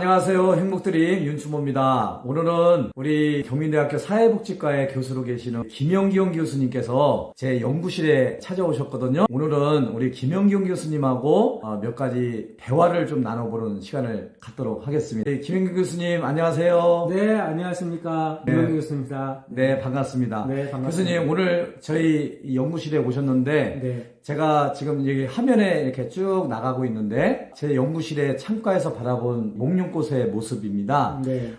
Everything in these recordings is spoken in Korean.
안녕하세요. 행복드림 윤춘모입니다. 오늘은 우리 경민대학교 사회복지과의 교수로 계시는 김영기용 교수님께서 제 연구실에 찾아오셨거든요. 오늘은 우리 김영기용 교수님하고 몇 가지 대화를 좀 나눠보는 시간을 갖도록 하겠습니다. 김영기용 교수님 안녕하세요. 네, 안녕하십니까. 김영기용 교수입니다. 네, 반갑습니다. 네, 반갑습니다. 교수님 오늘 저희 연구실에 오셨는데 네. 제가 지금 여기 화면에 이렇게 쭉 나가고 있는데 제 연구실의 창가에서 바라본 목련꽃의 모습입니다. 네.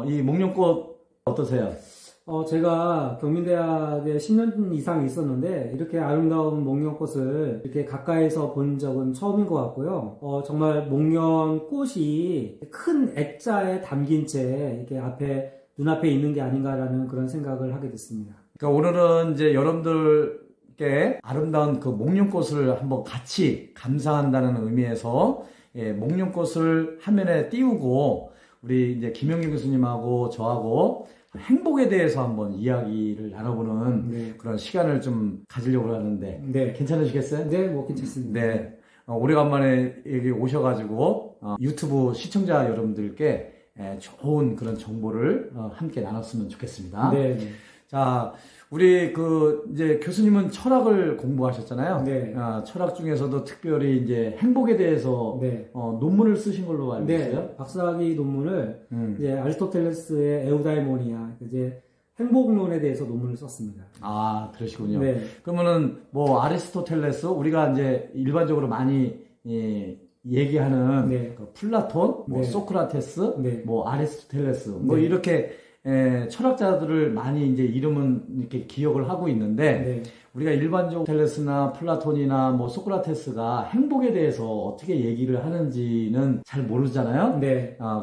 이 목련꽃 어떠세요? 제가 경민대학에 10년 이상 있었는데 이렇게 아름다운 목련꽃을 이렇게 가까이서 본 적은 처음인 것 같고요. 정말 목련꽃이 큰 액자에 담긴 채 이렇게 눈앞에 있는 게 아닌가라는 그런 생각을 하게 됐습니다. 그러니까 오늘은 이제 여러분들께 아름다운 그 목련꽃을 한번 같이 감상한다는 의미에서 목련꽃을 화면에 띄우고 우리 이제 김영기 교수님하고 저하고 행복에 대해서 한번 이야기를 나눠보는 그런 시간을 좀 가지려고 하는데 괜찮으시겠어요? 네, 뭐 괜찮습니다. 네. 오래간만에 여기 오셔가지고 유튜브 시청자 여러분들께 좋은 그런 정보를 함께 나눴으면 좋겠습니다. 네. 자, 우리 이제 교수님은 철학을 공부하셨잖아요. 네. 철학 중에서도 특별히 이제 행복에 대해서 논문을 쓰신 걸로 알고 있어요. 네. 박사학위 논문을 이제 아리스토텔레스의 에우다이모니아 이제 행복론에 대해서 논문을 썼습니다. 아, 그러시군요. 네. 그러면은 뭐 아리스토텔레스 우리가 이제 일반적으로 많이 얘기하는 그 플라톤, 뭐 소크라테스, 뭐 아리스토텔레스, 뭐 이렇게 철학자들을 많이 이제 이름은 이렇게 기억을 하고 있는데 우리가 일반적으로 텔레스나 플라톤이나 뭐 소크라테스가 행복에 대해서 어떻게 얘기를 하는지는 잘 모르잖아요.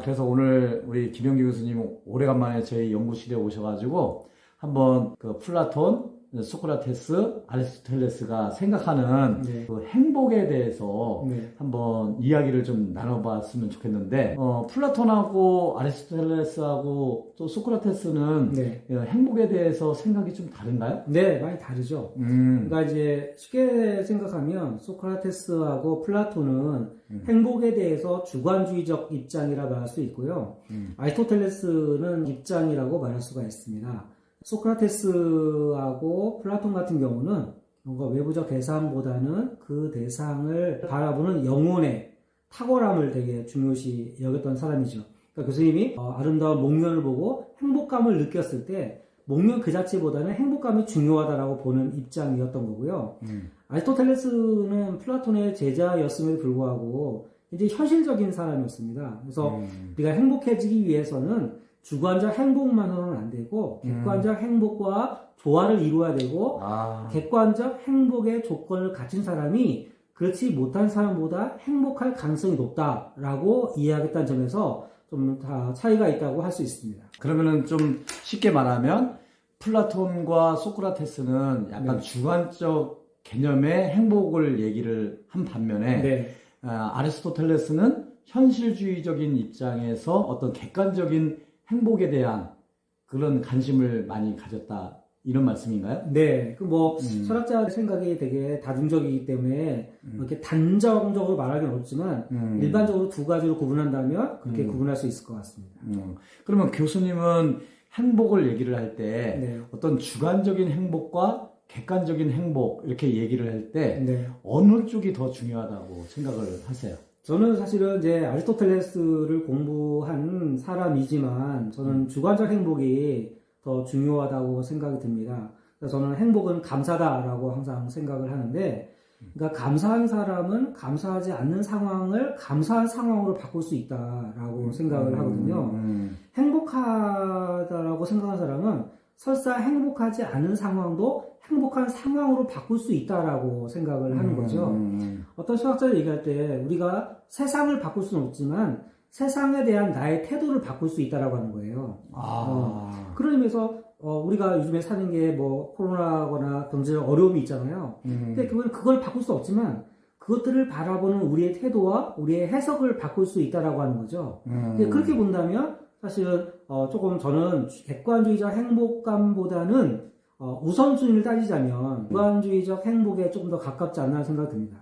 그래서 오늘 우리 김영기 교수님 오래간만에 저희 연구실에 오셔가지고 한번 그 플라톤, 소크라테스, 아리스토텔레스가 생각하는 그 행복에 대해서 한번 이야기를 좀 나눠봤으면 좋겠는데 플라톤하고 아리스토텔레스하고 또 소크라테스는 행복에 대해서 생각이 좀 다른가요? 네, 많이 다르죠. 그러니까 이제 쉽게 생각하면 소크라테스하고 플라톤은 행복에 대해서 주관주의적 입장이라 말할 수 있고요. 아리스토텔레스는 입장이라고 말할 수가 있습니다. 소크라테스하고 플라톤 같은 경우는 뭔가 외부적 대상보다는 그 대상을 바라보는 영혼의 탁월함을 되게 중요시 여겼던 사람이죠. 그러니까 교수님이 아름다운 목련을 보고 행복감을 느꼈을 때 목련 그 자체보다는 행복감이 중요하다라고 보는 입장이었던 거고요. 아리스토텔레스는 플라톤의 제자였음에도 불구하고 이제 현실적인 사람이었습니다. 그래서 우리가 행복해지기 위해서는 주관적 행복만으로는 안 되고 객관적 행복과 조화를 이루어야 되고 객관적 행복의 조건을 갖춘 사람이 그렇지 못한 사람보다 행복할 가능성이 높다라고 이해하겠다는 점에서 좀 다 차이가 있다고 할 수 있습니다. 그러면은 좀 쉽게 말하면 플라톤과 소크라테스는 약간 주관적 개념의 행복을 얘기를 한 반면에 아리스토텔레스는 현실주의적인 입장에서 어떤 객관적인 행복에 대한 그런 관심을 많이 가졌다 이런 말씀인가요? 네, 철학자의 생각이 되게 다중적이기 때문에 이렇게 단정적으로 말하기는 어렵지만 일반적으로 두 가지로 구분한다면 그렇게 구분할 수 있을 것 같습니다. 그러면 교수님은 행복을 얘기를 할 때 어떤 주관적인 행복과 객관적인 행복 이렇게 얘기를 할 때 어느 쪽이 더 중요하다고 생각을 하세요? 저는 사실은 이제 아리스토텔레스를 공부한 사람이지만 저는 주관적 행복이 더 중요하다고 생각이 듭니다. 그래서 저는 행복은 감사다라고 항상 생각을 하는데, 그러니까 감사한 사람은 감사하지 않는 상황을 감사한 상황으로 바꿀 수 있다라고 생각을 하거든요. 행복하다라고 생각하는 사람은 설사 행복하지 않은 상황도 행복한 상황으로 바꿀 수 있다라고 생각을 하는 거죠. 어떤 철학자를 얘기할 때 우리가 세상을 바꿀 수는 없지만 세상에 대한 나의 태도를 바꿀 수 있다라고 하는 거예요. 그런 의미에서 우리가 요즘에 사는 게 뭐 코로나거나 경제적 어려움이 있잖아요. 근데 그걸 바꿀 수 없지만 그것들을 바라보는 우리의 태도와 우리의 해석을 바꿀 수 있다라고 하는 거죠. 그렇게 본다면 사실은 조금 저는 객관주의적 행복감보다는 우선순위를 따지자면 주관주의적 행복에 조금 더 가깝지 않나 생각이 듭니다.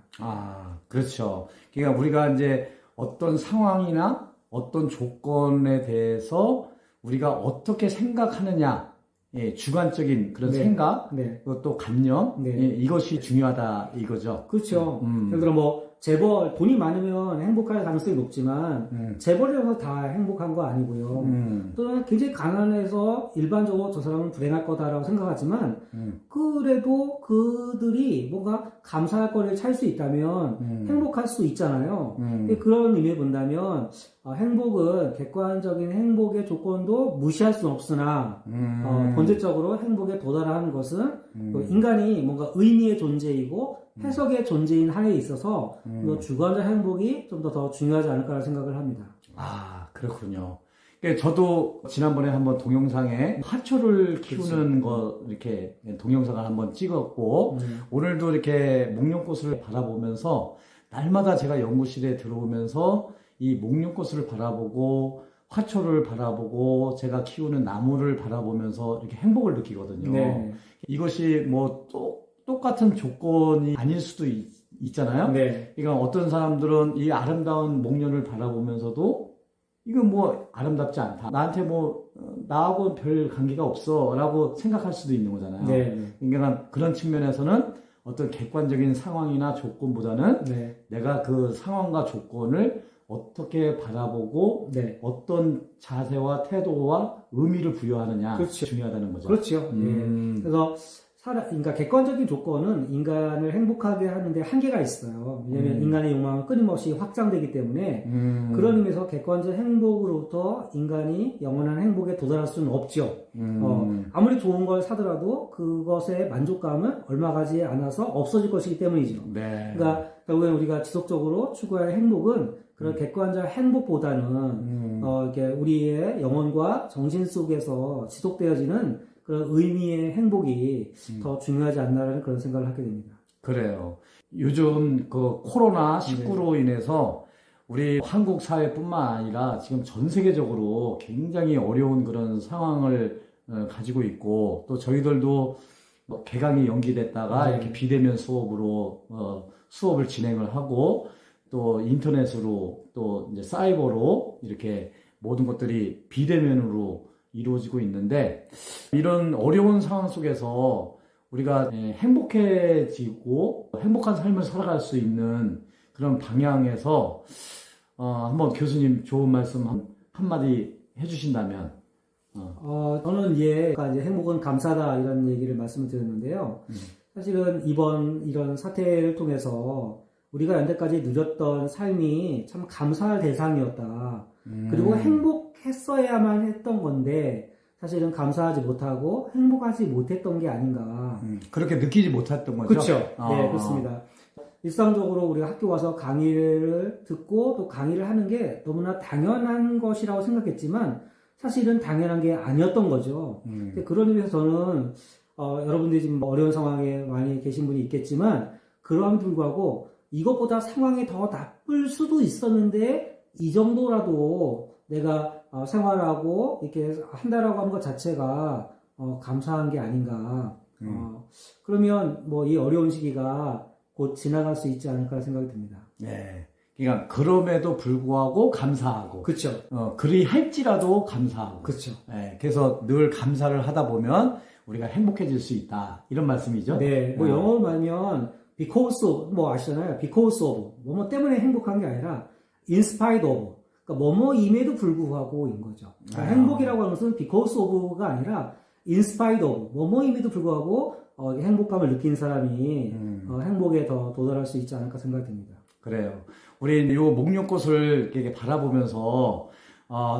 그렇죠. 그러니까 우리가 이제 어떤 상황이나 어떤 조건에 대해서 우리가 어떻게 생각하느냐, 예, 주관적인 그런 네. 생각, 네. 또 감정, 네. 예, 이것이 중요하다 이거죠. 그렇죠. 예를 들어 뭐 재벌 돈이 많으면 행복할 가능성이 높지만 재벌이라서 다 행복한 거 아니고요. 또는 굉장히 가난해서 일반적으로 저 사람은 불행할 거다라고 생각하지만 그래도 그들이 뭔가 감사할 거리를 찾을 수 있다면 행복할 수 있잖아요. 그런 의미에 본다면 행복은 객관적인 행복의 조건도 무시할 수는 없으나 본질적으로 행복에 도달하는 것은 인간이 뭔가 의미의 존재이고 해석의 존재인 한에 있어서 주관적 행복이 좀 더 중요하지 않을까라는 생각을 합니다. 아, 그렇군요. 저도 지난번에 한번 동영상에 화초를 키우는 거 이렇게 동영상을 한번 찍었고 오늘도 이렇게 목련꽃을 바라보면서 날마다 제가 연구실에 들어오면서 이 목련꽃을 바라보고 화초를 바라보고 제가 키우는 나무를 바라보면서 이렇게 행복을 느끼거든요. 네. 이것이 뭐 똑같은 조건이 아닐 수도 있잖아요. 네. 그러니까 어떤 사람들은 이 아름다운 목련을 바라보면서도 이건 뭐 아름답지 않다. 나한테 뭐 나하고 별 관계가 없어 라고 생각할 수도 있는 거잖아요. 네. 그러니까 그런 측면에서는 어떤 객관적인 상황이나 조건보다는 네. 내가 그 상황과 조건을 어떻게 바라보고 네. 어떤 자세와 태도와 의미를 부여하느냐 그렇죠. 중요하다는 거죠. 그렇죠. 그래서 그러니까 객관적인 조건은 인간을 행복하게 하는데 한계가 있어요. 왜냐하면 인간의 욕망은 끊임없이 확장되기 때문에 그런 의미에서 객관적 행복으로부터 인간이 영원한 행복에 도달할 수는 없죠. 아무리 좋은 걸 사더라도 그것의 만족감은 얼마 가지 않아서 없어질 것이기 때문이죠. 네. 그러니까 결국엔 우리가 지속적으로 추구할 행복은 그런 객관적 행복보다는 이렇게 우리의 영혼과 정신 속에서 지속되어지는 그런 의미의 행복이 더 중요하지 않나라는 그런 생각을 하게 됩니다. 그래요. 요즘 그 코로나19로 네. 인해서 우리 한국 사회뿐만 아니라 지금 전 세계적으로 굉장히 어려운 그런 상황을 가지고 있고 또 저희들도 뭐 개강이 연기됐다가 네. 이렇게 비대면 수업으로 수업을 진행을 하고 또 인터넷으로 또 이제 사이버로 이렇게 모든 것들이 비대면으로 이루어지고 있는데 이런 어려운 상황 속에서 우리가 행복해지고 행복한 삶을 살아갈 수 있는 그런 방향에서 한번 교수님 좋은 말씀 한마디 해주신다면 저는 이제 행복은 감사다 이런 얘기를 말씀을 드렸는데요. 사실은 이번 이런 사태를 통해서 우리가 연대까지 누렸던 삶이 참 감사할 대상이었다. 그리고 행복했어야만 했던 건데 사실은 감사하지 못하고 행복하지 못했던 게 아닌가. 그렇게 느끼지 못했던 거죠? 그렇죠. 네, 그렇습니다. 일상적으로 우리가 학교 와서 강의를 듣고 또 강의를 하는 게 너무나 당연한 것이라고 생각했지만 사실은 당연한 게 아니었던 거죠. 그런 의미에서 저는 여러분들이 지금 어려운 상황에 많이 계신 분이 있겠지만 그럼에도 불구하고 이것보다 상황이 더 나쁠 수도 있었는데 이 정도라도 내가 생활하고 이렇게 한다라고 하는 것 자체가 감사한 게 아닌가. 그러면 뭐 이 어려운 시기가 곧 지나갈 수 있지 않을까 생각이 듭니다. 네. 그러니까 그럼에도 불구하고 감사하고. 그렇죠. 그리 할지라도 감사하고. 그렇죠. 네. 그래서 늘 감사를 하다 보면 우리가 행복해질 수 있다. 이런 말씀이죠. 네. 뭐 영어로 말하면 because of, 뭐 아시잖아요. because of. 뭐뭐 때문에 행복한 게 아니라 in spite of. 그러니까 뭐뭐임에도 불구하고인 거죠. 그러니까 행복이라고 하는 것은 because of가 아니라 in spite of. 뭐뭐임에도 불구하고 행복감을 느낀 사람이 행복에 더 도달할 수 있지 않을까 생각이 듭니다. 그래요. 우리 요 목련꽃을 이렇게 바라보면서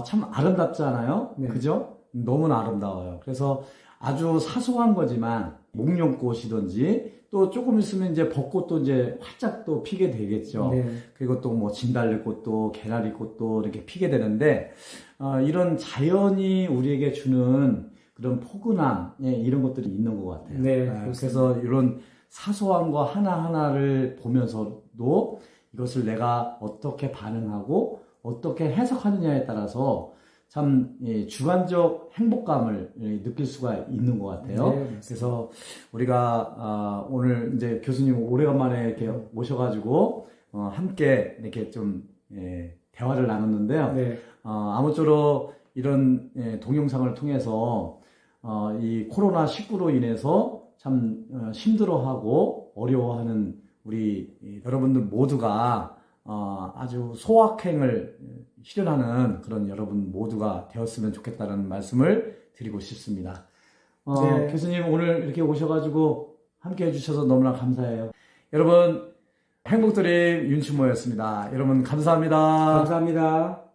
참 아름답지 않아요? 네. 그죠? 너무나 아름다워요. 그래서 아주 사소한 거지만 목련꽃이든지 또 조금 있으면 이제 벚꽃도 이제 활짝 또 피게 되겠죠. 네. 그리고 또 뭐 진달래꽃도 개나리꽃도 이렇게 피게 되는데 이런 자연이 우리에게 주는 그런 포근함 이런 것들이 있는 것 같아요. 네, 그래서 이런 사소한 거 하나하나를 보면서도 이것을 내가 어떻게 반응하고 어떻게 해석하느냐에 따라서 참 주관적 행복감을 느낄 수가 있는 것 같아요. 네, 그래서 우리가 오늘 이제 교수님 오래간만에 이렇게 오셔가지고 함께 이렇게 좀 대화를 나눴는데요. 네. 아무쪼록 이런 동영상을 통해서 이 코로나19로 인해서 참 힘들어하고 어려워하는 우리 여러분들 모두가 아주 소확행을 실현하는 그런 여러분 모두가 되었으면 좋겠다는 말씀을 드리고 싶습니다. 네. 교수님 오늘 이렇게 오셔가지고 함께 해주셔서 너무나 감사해요. 여러분 행복드림 윤춘모였습니다. 여러분 감사합니다. 감사합니다.